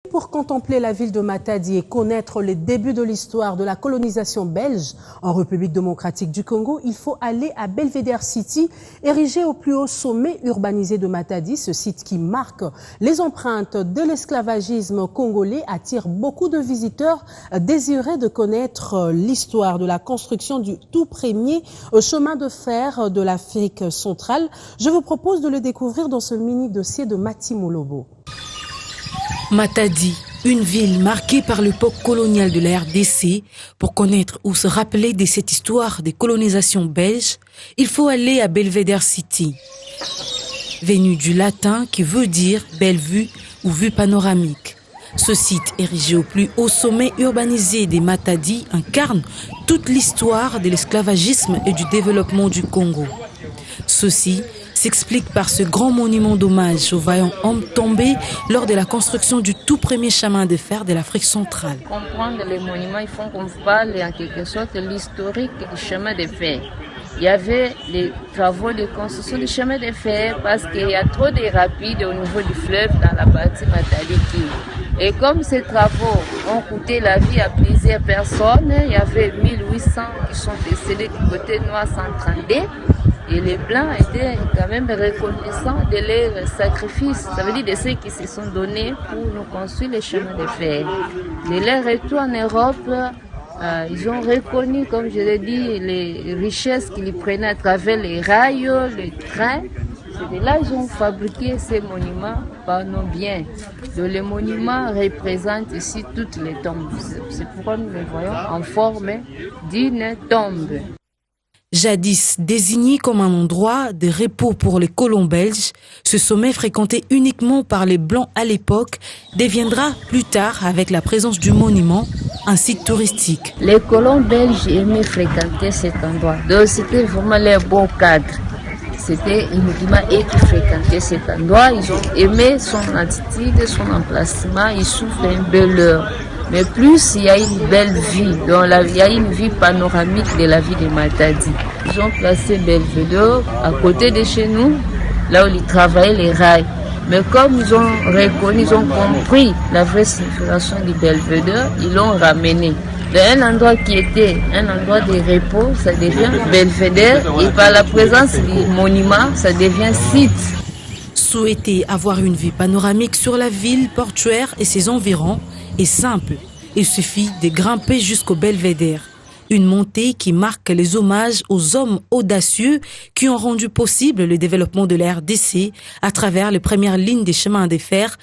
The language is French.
Pour contempler la ville de Matadi et connaître les débuts de l'histoire de la colonisation belge en République démocratique du Congo, il faut aller à Belvedere City, érigé au plus haut sommet urbanisé de Matadi. Ce site qui marque les empreintes de l'esclavagisme congolais attire beaucoup de visiteurs désirés de connaître l'histoire de la construction du tout premier chemin de fer de l'Afrique centrale. Je vous propose de le découvrir dans ce mini-dossier de Mati Molobo. Matadi, une ville marquée par l'époque coloniale de la RDC. Pour connaître ou se rappeler de cette histoire des colonisations belges, il faut aller à Belvedere City. Venu du latin qui veut dire belle vue ou vue panoramique. Ce site, érigé au plus haut sommet urbanisé des Matadi, incarne toute l'histoire de l'esclavagisme et du développement du Congo. Ceci s'explique par ce grand monument d'hommage aux vaillants hommes tombés lors de la construction du tout premier chemin de fer de l'Afrique centrale. Pour comprendre les monuments, il faut qu'on parle en quelque sorte de l'historique du chemin de fer. Il y avait les travaux de construction du chemin de fer parce qu'il y a trop de rapides au niveau du fleuve dans la partie Matadi. Et comme ces travaux ont coûté la vie à plusieurs personnes, il y avait 1800 qui sont décédés du côté noir 132. Et les Blancs étaient quand même reconnaissants de leurs sacrifices. Ça veut dire de ceux qui se sont donnés pour nous construire les chemins de fer. De leur retour en Europe, ils ont reconnu, comme je l'ai dit, les richesses qu'ils prenaient à travers les rails, les trains. C'est de là qu'ils ont fabriqué ces monuments par nos biens. Donc les monuments représentent ici toutes les tombes. C'est pourquoi nous les voyons en forme d'une tombe. Jadis désigné comme un endroit de repos pour les colons belges, ce sommet fréquenté uniquement par les Blancs à l'époque deviendra plus tard, avec la présence du monument, un site touristique. Les colons belges aimaient fréquenter cet endroit. Donc c'était vraiment leur beau cadre. C'était uniquement eux qui fréquentaient cet endroit. Ils ont aimé son attitude, son emplacement. Ils souffrent une belle heure. Mais plus il y a une belle vie, donc il y a une vie panoramique de la vie de Matadi. Ils ont placé Belvedere à côté de chez nous, là où ils travaillaient les rails. Mais comme ils ont reconnu, ils ont compris la vraie signification du Belvedere, ils l'ont ramené. Un endroit qui était un endroit de repos, ça devient Belvedere, et par la présence du monument, ça devient site. Souhaiter avoir une vue panoramique sur la ville portuaire et ses environs est simple. Il suffit de grimper jusqu'au Belvedere. Une montée qui marque les hommages aux hommes audacieux qui ont rendu possible le développement de la RDC à travers les premières lignes des chemins de fer